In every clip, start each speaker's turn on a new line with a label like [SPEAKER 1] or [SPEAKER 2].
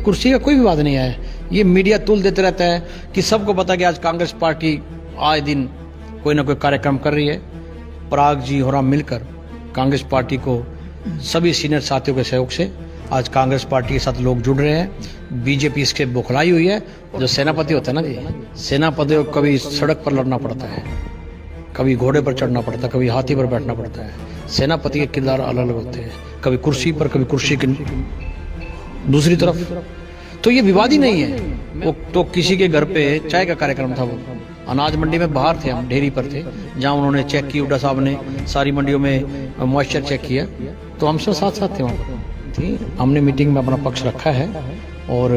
[SPEAKER 1] कुर्सी का कोई विवाद नहीं है। ये मीडिया तुल देते रहता है कि सबको पता कि आज कांग्रेस पार्टी आए दिन कोई ना कोई कार्यक्रम कर रही है। पराग जी और हम मिलकर कांग्रेस पार्टी को सभी सीनियर साथियों के सहयोग से आज कांग्रेस पार्टी के साथ लोग जुड़ रहे हैं। बीजेपी इसके बौखलाई हुई है। जो सेनापति होता है ना जी, सेनापति को कभी सड़क पर लड़ना पड़ता है, कभी घोड़े पर चढ़ना पड़ता है, कभी हाथी पर बैठना पड़ता है। सेनापति के किरदार अलग अलग होते हैं, कभी कुर्सी पर, कभी कुर्सी के दूसरी तरफ। तो ये विवाद ही नहीं है। वो तो किसी के घर पे चाय का कार्यक्रम था, वो अनाज मंडी में बाहर थे, हम ढेरी पर थे, जहां उन्होंने चेक की, हुड्डा साहब ने सारी मंडियों में मॉइस्चर चेक किया, तो हम सब साथ साथ थे वहाँ पर। हमने मीटिंग में अपना पक्ष रखा है और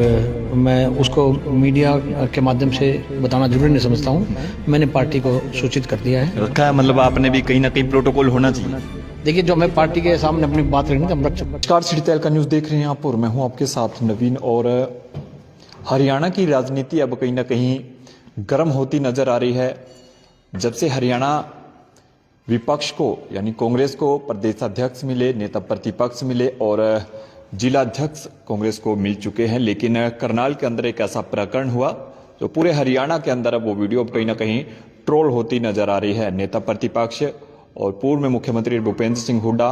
[SPEAKER 1] मैं उसको मीडिया के माध्यम से बताना जरूरी नहीं समझता हूँ। मैंने पार्टी को सूचित कर दिया है।
[SPEAKER 2] रखा है, मतलब आपने भी कहीं ना कहीं प्रोटोकॉल होना चाहिए।
[SPEAKER 1] देखिए, जो हमें पार्टी के सामने अपनी बात रखनी थी हम रख चुके।
[SPEAKER 3] नमस्कार, सिटी तहलका का न्यूज़ देख रहे हैं आप और मैं हूं आपके साथ नवीन। और हरियाणा की राजनीति अब कहीं ना कहीं गर्म होती नजर आ रही है। जब से हरियाणा विपक्ष को यानी कांग्रेस को प्रदेशाध्यक्ष मिले, नेता प्रतिपक्ष मिले और जिला अध्यक्ष कांग्रेस को मिल चुके हैं, लेकिन करनाल के अंदर एक ऐसा प्रकरण हुआ जो पूरे हरियाणा के अंदर अब वो वीडियो कहीं ना कहीं ट्रोल होती नजर आ रही है। नेता प्रतिपक्ष और पूर्व में मुख्यमंत्री भूपेंद्र सिंह हुड्डा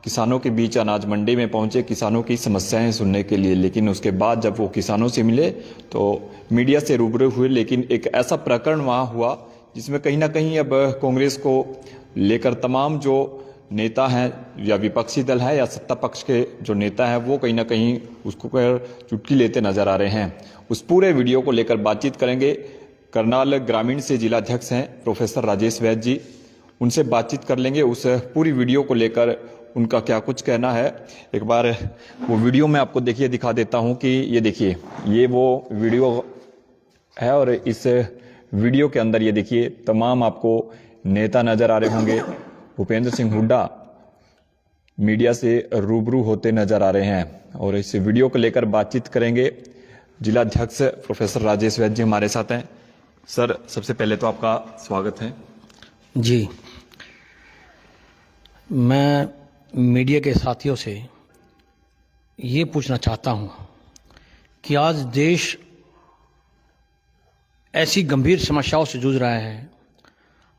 [SPEAKER 3] किसानों के बीच अनाज मंडी में पहुंचे किसानों की समस्याएं सुनने के लिए, लेकिन उसके बाद जब वो किसानों से मिले तो मीडिया से रूबरू हुए। लेकिन एक ऐसा प्रकरण वहां हुआ जिसमें कहीं ना कहीं अब कांग्रेस को लेकर तमाम जो नेता हैं या विपक्षी दल है या सत्ता पक्ष के जो नेता हैं वो कहीं ना कहीं उसको चुटकी लेते नजर आ रहे हैं। उस पूरे वीडियो को लेकर बातचीत करेंगे। करनाल ग्रामीण से जिलाध्यक्ष हैं प्रोफेसर राजेश वैद्य जी, उनसे बातचीत कर लेंगे। उस पूरी वीडियो को लेकर उनका क्या कुछ कहना है। एक बार वो वीडियो में आपको देखिए दिखा देता हूं कि ये देखिए, ये वो वीडियो है और इस वीडियो के अंदर ये देखिए तमाम आपको नेता नजर आ रहे होंगे। भूपेंद्र सिंह हुड्डा मीडिया से रूबरू होते नजर आ रहे हैं और इस वीडियो को लेकर बातचीत करेंगे। जिलाध्यक्ष प्रोफेसर राजेश वैद्य जी हमारे साथ हैं। सर, सबसे पहले तो आपका स्वागत है
[SPEAKER 1] जी। मैं मीडिया के साथियों से ये पूछना चाहता हूं कि आज देश ऐसी गंभीर समस्याओं से जूझ रहा है।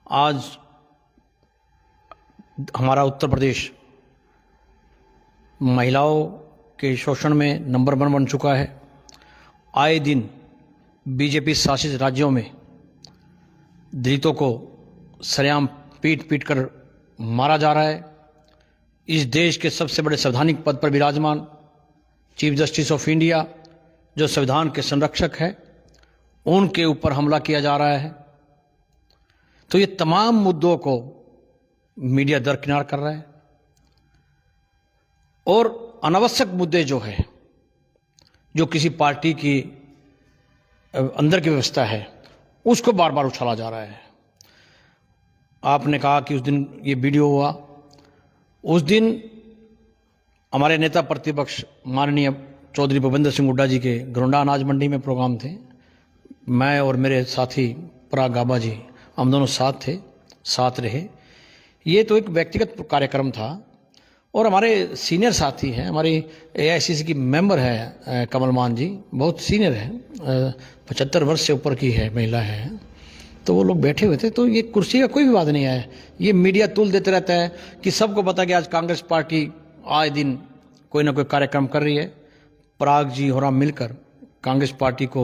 [SPEAKER 1] आज हमारा उत्तर प्रदेश महिलाओं के शोषण में नंबर 1 बन चुका है। आए दिन बीजेपी शासित राज्यों में दलितों को सरेआम पीट पीट कर मारा जा रहा है। इस देश के सबसे बड़े संवैधानिक पद पर विराजमान चीफ जस्टिस ऑफ इंडिया, जो संविधान के संरक्षक है, उनके ऊपर हमला किया जा रहा है। तो ये तमाम मुद्दों को मीडिया दरकिनार कर रहा है और अनावश्यक मुद्दे जो है, जो किसी पार्टी की अंदर की व्यवस्था है, उसको बार बार उछाला जा रहा है। आपने कहा कि उस दिन ये वीडियो हुआ, उस दिन हमारे नेता प्रतिपक्ष माननीय चौधरी भूपेंद्र सिंह हुड्डा जी के घरोंडा अनाज मंडी में प्रोग्राम थे। मैं और मेरे साथी पराग गाबा जी, हम दोनों साथ थे, साथ रहे। ये तो एक व्यक्तिगत कार्यक्रम था और हमारे सीनियर साथी हैं, हमारी एआईसीसी की मेंबर है कमल मान जी, बहुत सीनियर है, 75 वर्ष से ऊपर की है, महिला है। तो वो लोग बैठे हुए थे। तो ये कुर्सी का कोई विवाद नहीं है। ये मीडिया तुल देते रहता है कि सबको पता कि आज कांग्रेस पार्टी आए दिन कोई ना कोई कार्यक्रम कर रही है। पराग जी और हम मिलकर कांग्रेस पार्टी को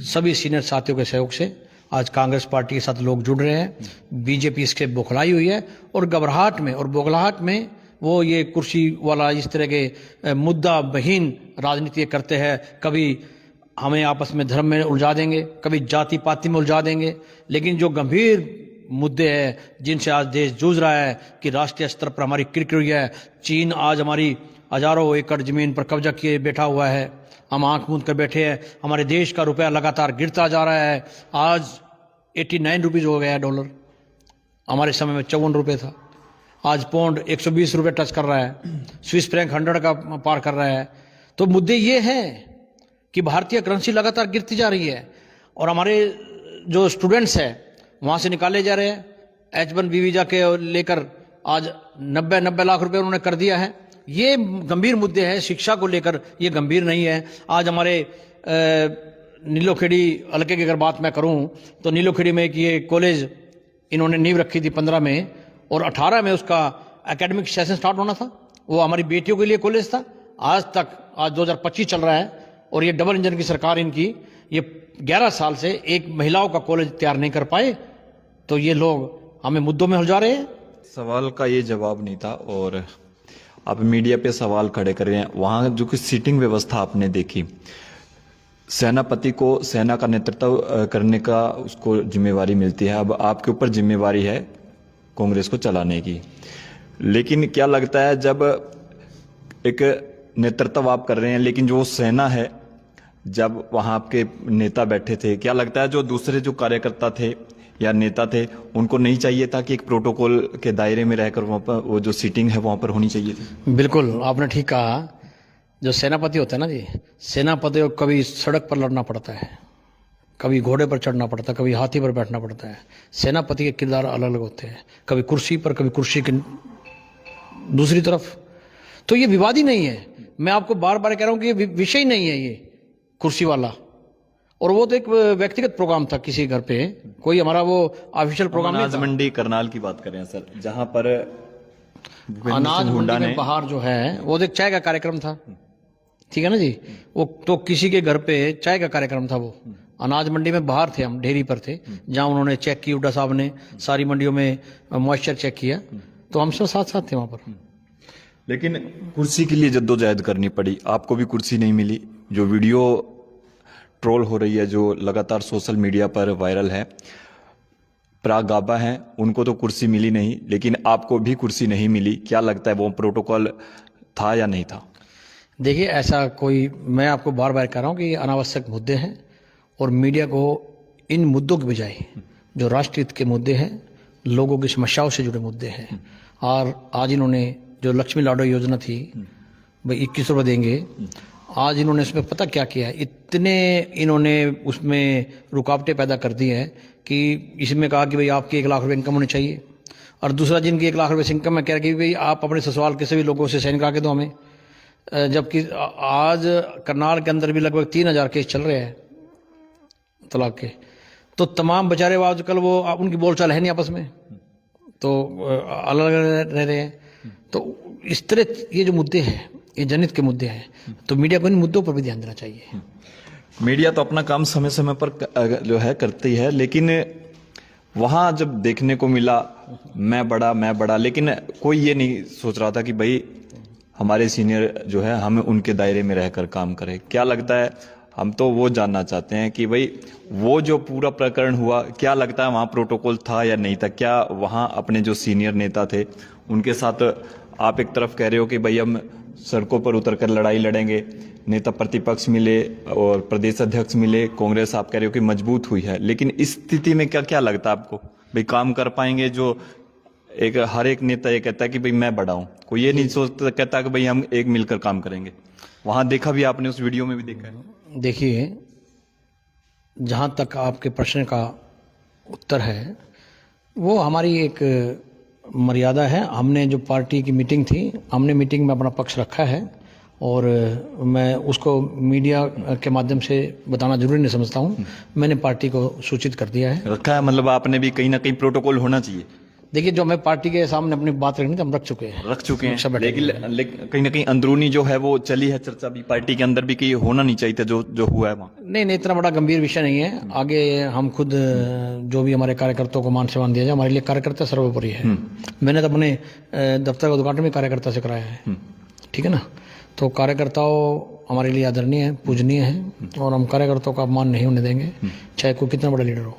[SPEAKER 1] सभी सीनियर साथियों के सहयोग से आज कांग्रेस पार्टी के साथ लोग जुड़ रहे हैं। बीजेपी इसके बौखलाई हुई है और घबराहट में और बौखलाहट में वो ये कुर्सी वाला इस तरह के मुद्दा बहीन राजनीति करते हैं। कभी हमें आपस में धर्म में उलझा देंगे, कभी जाति पाति में उलझा देंगे, लेकिन जो गंभीर मुद्दे हैं जिनसे आज देश जूझ रहा है कि राष्ट्रीय स्तर पर हमारी किरकिर हुई है। चीन आज हमारी हजारों एकड़ जमीन पर कब्जा किए बैठा हुआ है, हम आंख मूंद कर बैठे हैं। हमारे देश का रुपया लगातार गिरता जा रहा है। आज 89 रुपीज़ हो गया है डॉलर, हमारे समय में 54 रुपये था। आज पौंड 120 रुपये टच कर रहा है, स्विस फ्रैंक 100 का पार कर रहा है। तो मुद्दे ये हैं कि भारतीय करेंसी लगातार गिरती जा रही है और हमारे जो स्टूडेंट्स हैं वहाँ से निकाले जा रहे हैं। H1B वीज़ा के लेकर आज 90 लाख रुपए उन्होंने कर दिया है। ये गंभीर मुद्दे हैं। शिक्षा को लेकर ये गंभीर नहीं है। आज हमारे नीलोखेड़ी हल्के की अगर बात मैं करूं तो नीलोखेड़ी में एक ये कॉलेज इन्होंने नींव रखी थी 15 में, और 18 में उसका एकेडमिक सेशन स्टार्ट होना था। वो हमारी बेटियों के लिए कॉलेज था। आज 2025 चल रहा है और ये डबल इंजन की सरकार इनकी, ये 11 साल से एक महिलाओं का कॉलेज तैयार नहीं कर पाए। तो ये लोग हमें मुद्दों में उलझा रहे हैं।
[SPEAKER 3] सवाल का ये जवाब नहीं था और आप मीडिया पे सवाल खड़े कर रहे हैं। वहां जो कि सीटिंग व्यवस्था आपने देखी, सेनापति को सेना का नेतृत्व करने का उसको जिम्मेवारी मिलती है। अब आपके ऊपर जिम्मेवारी है कांग्रेस को चलाने की। लेकिन क्या लगता है, जब एक नेतृत्व आप कर रहे हैं लेकिन जो सेना है, जब वहां आपके नेता बैठे थे, क्या लगता है जो दूसरे जो कार्यकर्ता थे या नेता थे उनको नहीं चाहिए था कि एक प्रोटोकॉल के दायरे में रहकर वहां पर वो जो सीटिंग है वहां पर होनी चाहिए थी?
[SPEAKER 1] बिल्कुल आपने ठीक कहा। जो सेनापति होता है ना जी, सेनापति को कभी सड़क पर लड़ना पड़ता है, कभी घोड़े पर चढ़ना पड़ता है, कभी हाथी पर बैठना पड़ता है। सेनापति के किरदार अलग अलग होते हैं, कभी कुर्सी पर, कभी कुर्सी के दूसरी तरफ। तो ये विवाद ही नहीं है। मैं आपको बार बार कह रहा हूं कि ये विषय ही नहीं है ये कुर्सी वाला। और वो तो एक व्यक्तिगत प्रोग्राम था किसी घर पे, कोई हमारा वो ऑफिशियल प्रोग्राम नहीं
[SPEAKER 3] अनाज
[SPEAKER 1] था।
[SPEAKER 3] मंडी करनाल की बात करें सर, जहां पर
[SPEAKER 1] अनाज मंडी में बाहर जो है वो एक चाय का कार्यक्रम था, ठीक है ना जी। वो तो किसी के घर पे चाय का कार्यक्रम था। वो अनाज मंडी में बाहर थे, हम डेयरी पर थे, जहां उन्होंने चेक की, हुड्डा साहब ने सारी मंडियों में मॉइस्चर चेक किया, तो हम सब साथ साथ थे वहां पर।
[SPEAKER 3] लेकिन कुर्सी के लिए जद्दोजहद करनी पड़ी, आपको भी कुर्सी नहीं मिली। जो वीडियो ट्रोल हो रही है, जो लगातार सोशल मीडिया पर वायरल है, पराग गाबा हैं, उनको तो कुर्सी मिली नहीं, लेकिन आपको भी कुर्सी नहीं मिली। क्या लगता है वो प्रोटोकॉल था या नहीं था?
[SPEAKER 1] देखिए ऐसा कोई, मैं आपको बार बार कह रहा हूं कि ये अनावश्यक मुद्दे हैं और मीडिया को इन मुद्दों के बजाय जो राष्ट्र हित के मुद्दे हैं, लोगों की समस्याओं से जुड़े मुद्दे हैं। और आज इन्होंने जो लक्ष्मी लाडो योजना थी, भाई 21 रुपये देंगे, आज इन्होंने उसमें पता क्या किया है, इतने इन्होंने उसमें रुकावटें पैदा कर दी हैं कि इसमें कहा कि भाई आपकी 1 लाख रुपए इनकम होनी चाहिए, और दूसरा जिनकी 1 लाख रुपए से इनकम है कह रहे कि भाई आप अपने ससुराल के सभी लोगों से साइन करा के दो हमें। जबकि आज करनाल के अंदर भी लगभग 3000 केस चल रहे हैं तलाक के। तो तमाम बेचारे आजकल वो उनकी बोलचाल है नहीं आपस में, तो अलग अलग रह रहे हैं। तो इस तरह ये जो मुद्दे हैं ये जनहित के मुद्दे हैं, तो मीडिया को इन मुद्दों पर भी ध्यान देना चाहिए।
[SPEAKER 3] मीडिया तो अपना काम समय समय पर जो है करती है, लेकिन वहां जब देखने को मिला मैं बड़ा, लेकिन कोई ये नहीं सोच रहा था कि भाई हमारे सीनियर जो है हमें उनके दायरे में रहकर काम करें। क्या लगता है, हम तो वो जानना चाहते हैं कि भाई वो जो पूरा प्रकरण हुआ, क्या लगता है वहां प्रोटोकॉल था या नहीं था? क्या वहां अपने जो सीनियर नेता थे उनके साथ आप एक तरफ कह रहे हो कि भाई हम सड़कों पर उतरकर लड़ाई लड़ेंगे, नेता प्रतिपक्ष मिले और प्रदेश अध्यक्ष मिले, कांग्रेस आप कह रहे हो कि मजबूत हुई है, लेकिन इस स्थिति में क्या क्या लगता है आपको, भाई काम कर पाएंगे? जो एक हर एक नेता ये कहता है कि भाई मैं बड़ा हूं, कोई ये नहीं सोचता, कहता कि भाई हम एक मिलकर काम करेंगे। वहां देखा भी आपने, उस वीडियो में भी देखा है।
[SPEAKER 1] देखिए जहां तक आपके प्रश्न का उत्तर है, वो हमारी एक मर्यादा है। हमने जो पार्टी की मीटिंग थी, हमने मीटिंग में अपना पक्ष रखा है और मैं उसको मीडिया के माध्यम से बताना जरूरी नहीं समझता हूं। मैंने पार्टी को सूचित कर दिया है।
[SPEAKER 3] रखा है, मतलब आपने भी कहीं ना कहीं प्रोटोकॉल होना चाहिए।
[SPEAKER 1] देखिए जो मैं पार्टी के सामने अपनी बात रखनी थी हम रख चुके हैं,
[SPEAKER 3] लेकिन कहीं ना कहीं अंदरूनी जो है वो चली है चर्चा भी पार्टी के अंदर भी कि ये होना नहीं चाहिए था जो हुआ है वहाँ।
[SPEAKER 1] नहीं, इतना बड़ा गंभीर विषय नहीं है। आगे हम खुद जो भी हमारे कार्यकर्ताओं को मान सम्मान दिया जाए, हमारे लिए कार्यकर्ता सर्वोपरि है। मैंने तो अपने दफ्तर का उद्घाटन भी कार्यकर्ता से कराया है, ठीक है ना। तो कार्यकर्ताओं हमारे लिए आदरणीय है, पूजनीय है, और हम कार्यकर्ताओं का अपमान नहीं होने देंगे, चाहे कोई कितना बड़ा लीडर हो।